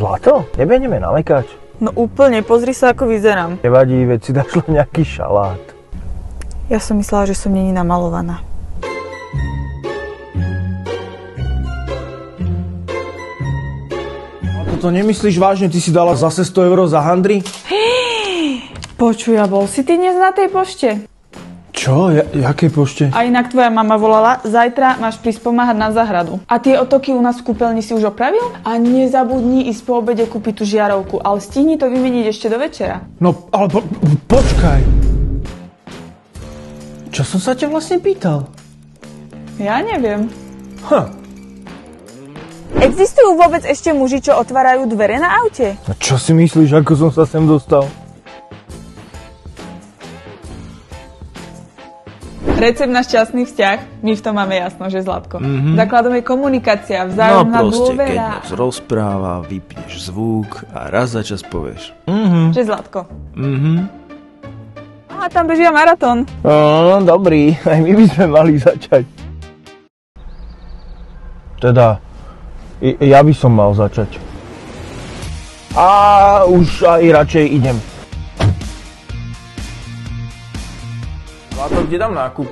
Zlato? Nebehneme na mekač? No úplne, pozri sa, ako vyzerám. Nevadí, veď si dáš len nejaký šalát. Ja som myslela, že som není namalovaná. To nemyslíš vážne? Ty si dala zase 100 € za handry? Počuj, a bol si ty dnes na tej pošte? Čo? Jakej pošte? A inak tvoja mama volala, zajtra máš prísť pomáhať na záhradu. A tie otoky u nás v kúpeľni si už opravil? A nezabudni ísť po obede kúpiť tú žiarovku, ale stihni to vymeniť ešte do večera. No, ale počkaj. Čo som sa ťa vlastne pýtal? Ja neviem. Existujú vôbec ešte muži, čo otvárajú dvere na aute? A čo si myslíš, ako som sa sem dostal? Recept na šťastný vzťah, my v tom máme jasno, že Zlatko. Základom je komunikácia, vzájomná dôvera. Keď moc rozpráva, vypneš zvuk a raz za čas povieš. Že Zlatko. A tam bežia maratón. Dobrý, aj my by sme mali začať. Teda, ja by som mal začať. A už aj radšej idem. Zlato, kde dám nákup?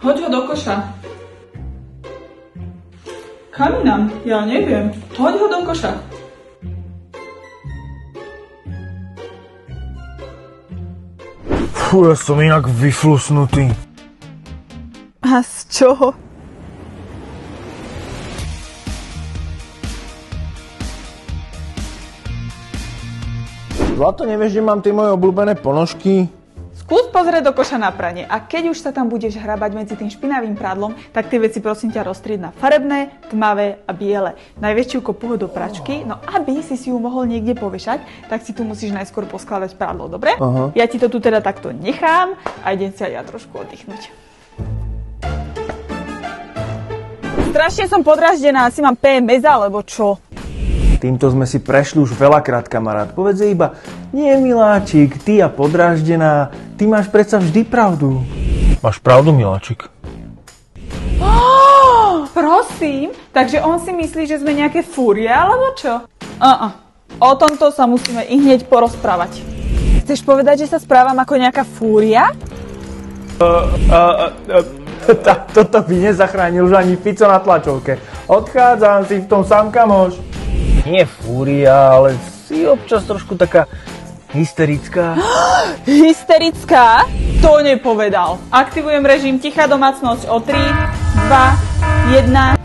Hoď ho do koša. Kam inám? Ja neviem. Hoď ho do koša. Fú, ja som inak vyflusnutý. A z čoho? Zlato, nevieš, že mám tie moje obľúbené ponožky? Skús pozrieť do koša na pranie a keď už sa tam budeš hrabať medzi tým špinavým prádlom, tak tie veci prosím ťa roztrieť na farebné, tmavé a biele. Najväčšiu kopu do pračky, no aby si ju mohol niekde povešať, tak si tu musíš najskôr poskladať prádlo, dobre? Aha. Ja ti to tu teda takto nechám a idem si aj ja trošku oddychnúť. Strašne som podráždená, asi mám PMS alebo čo? Týmto sme si prešli už veľakrát, kamarát. Povedz jej iba, nie miláčik, ty a podráždená, ty máš predsa vždy pravdu. Máš pravdu, miláčik. Prosím, takže on si myslí, že sme nejaké fúrie, alebo čo? O tomto sa musíme i hneď porozprávať. Chceš povedať, že sa správam ako nejaká fúria? Toto by nezachránil už ani Fico na tlačovke. Odchádzam, si v tom sám, kamoš. Nie fúria, ale si občas trošku taká hysterická. Hysterická? To nepovedal. Aktivujem režim tichá domácnosť o 3, 2, 1.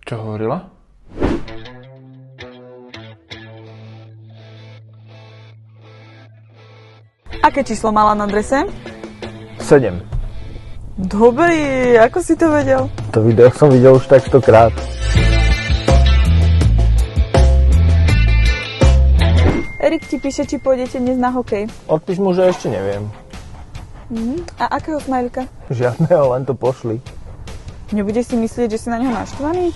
Čo hovorila? Aké číslo mala na adrese? 7. Dobrý, ako si to vedel? To video som videl už tak 100-krát. Erik ti píše, či pôjdete dnes na hokej. Odpíš mu, že ešte neviem. A akého smajlika? Žiadneho, len to pošli. Nebudeš si myslieť, že si na neho naštvaný?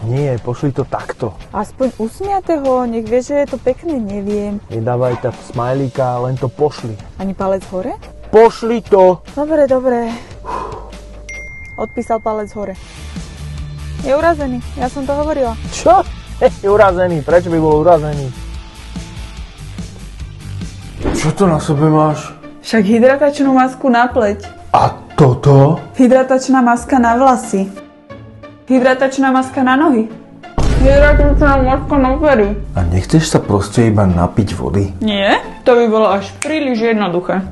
Nie, pošli to takto. Aspoň usmiatého, nech vie, že je to pekné, neviem. Nedávaj tak smajlíka, len to pošli. Ani palec hore? Pošli to! Dobre. Odpísal palec hore. Je urazený, ja som to hovorila. Čo? Je urazený, prečo by bol urazený? Čo to na sebe máš? Však hydratačnú masku na pleť. A toto? Hydratačná maska na vlasy. Hydratačná maska na nohy. Hydratačná maska na pery. A nechceš sa proste iba napiť vody? Nie, to by bolo až príliš jednoduché.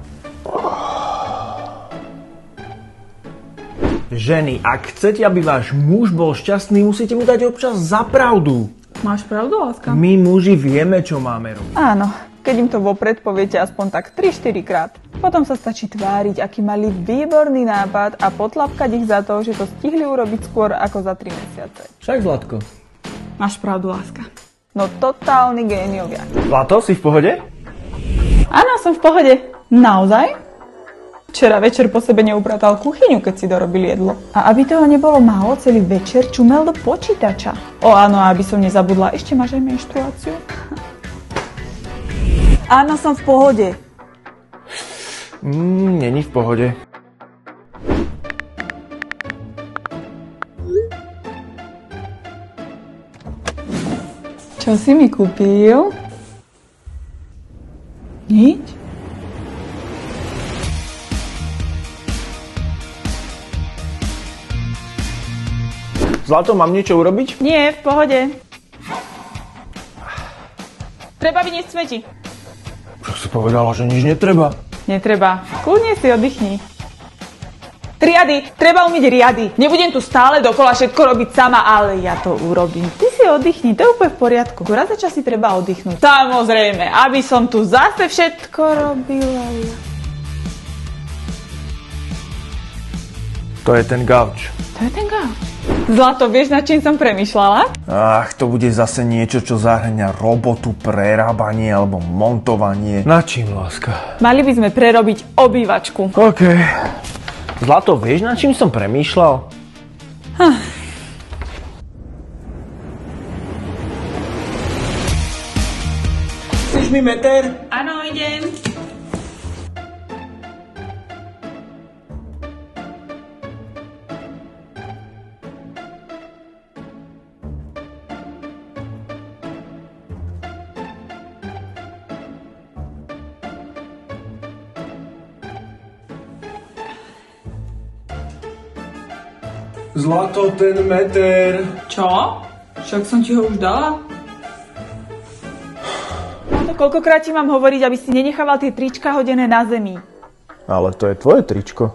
Ženy, ak chcete, aby váš muž bol šťastný, musíte mu dať občas za pravdu. Máš pravdu, láska? My muži vieme, čo máme robiť. Áno, keď im to vopred poviete aspoň tak 3-4 krát. Potom sa stačí tváriť, aký mali výborný nápad a potlapkať ich za to, že to stihli urobiť skôr ako za 3 mesiace. Však, Zlatko. Máš pravdu, láska. No totálny géniovia. Zlato, si v pohode? Áno, som v pohode. Naozaj? Včera večer po sebe neupratal kuchyňu, keď si dorobil jedlo. A aby toho nebolo málo, celý večer čumel do počítača. Áno, aby som nezabudla, ešte máš aj menštruáciu? Áno, som v pohode. Není v pohode. Čo si mi kúpil? Nič? Zlato, mám niečo urobiť? Nie, v pohode. Treba vyniesť smeti. Čo si povedala, že nič netreba? Netreba. Kľudne si oddychni. Riady, treba umyť riady. Nebudem tu stále dokola všetko robiť sama, ale ja to urobím. Ty si oddychni, to je úplne v poriadku. Raz za čas si treba oddychnúť. Samozrejme, aby som tu zase všetko robila. To je ten gauč. To je ten gauč. Zlato, vieš, nad čím som premýšľala? Ach, to bude zase niečo, čo zahrňa robotu, prerábanie alebo montovanie. Na čím, láska? Mali by sme prerobiť obývačku. OK. Zlato, vieš, nad čím som premýšľal? Chceš mi meter? Áno, idem. Zlato, ten meter. Čo? Však som ti ho už dala. No to koľkokrát ti mám hovoriť, aby si nenechával tie trička hodené na zemi. Ale to je tvoje tričko.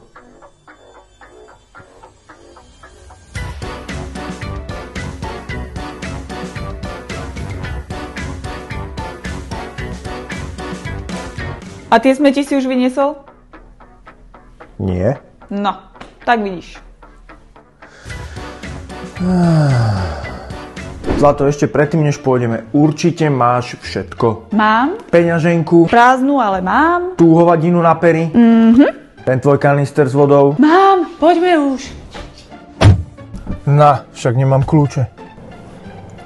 A tie smeti si už vyniesol? Nie. No, tak vidíš. Zlato, ešte predtým, než pôjdeme, určite máš všetko. Mám. Peňaženku, Prázdnu, ale mám. tú hovadinu na pery, ten tvoj kanister s vodou. Mám, poďme už. Na, však nemám kľúče.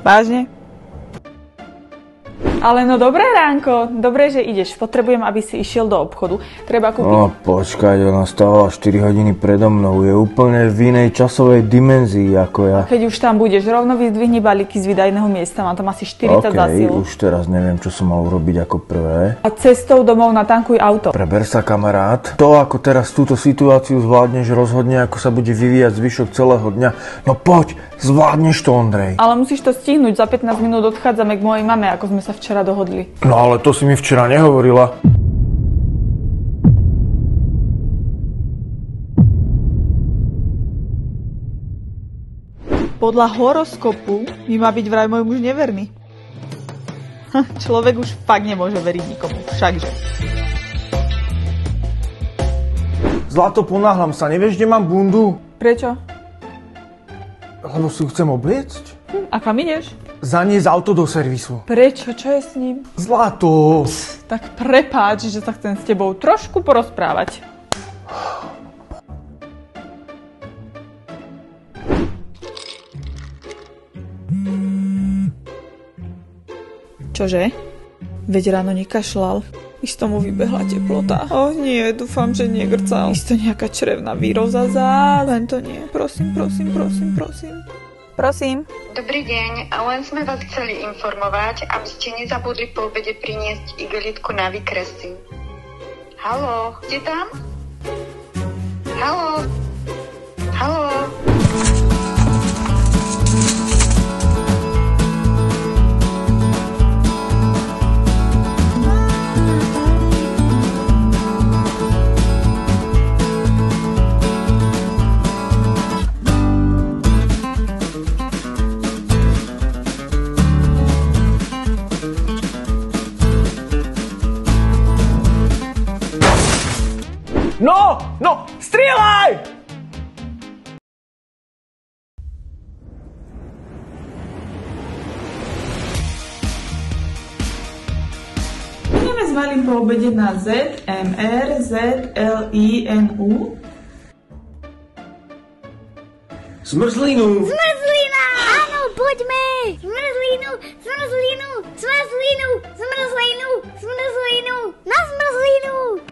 Vážne? Ale no dobré ránko, dobre, že ideš. Potrebujem, aby si išiel do obchodu. Treba kúpiť... No počkaj, ona stávala 4 hodiny predo mnou. Je úplne v inej časovej dimenzii ako ja. Keď už tam budeš, rovno vyzdvihni balíky z výdajného miesta. Mám tam asi 40 zásielok. Už teraz neviem, čo som mal urobiť ako prvé. A cestou domov natankuj auto. Preber sa, kamarát. To, ako teraz túto situáciu zvládneš, rozhodne, ako sa bude vyvíjať zvyšok celého dňa. No poď, zvládneš to, Ondrej. Ale musíš to stihnúť. Za 15 minút odchádzame k mojej mame, ako sme sa včera dohodli. No ale to si mi včera nehovorila. Podľa horoskopu mi má byť vraj môj muž neverný. Človek už fakt nemôže veriť nikomu. Všakže. Zlato, ponáhľam sa. Nevieš, kde mám bundu? Prečo? Lebo si ju chcem obliecť. A kam ideš? Zaniesť auto do servisu. Prečo? Čo je s ním? Zlato! Tak prepáč, že sa chcem s tebou trošku porozprávať. Čože? Veď ráno nekašľal. Isto mu vybehla teplota. Nie, dúfam, že negrcal. Isto nejaká črevná výroza. Len to nie. Prosím. Prosím. Dobrý deň, len sme vás chceli informovať, aby ste nezabudli po obede priniesť igelitku na vykresy. Haló, ste tam? Haló? No, strieľaj! Ideme s Malým po obede na ZMRZLINU. Zmrzlinu! Zmrzlina! Áno, poďme! Zmrzlinu! Na zmrzlinu!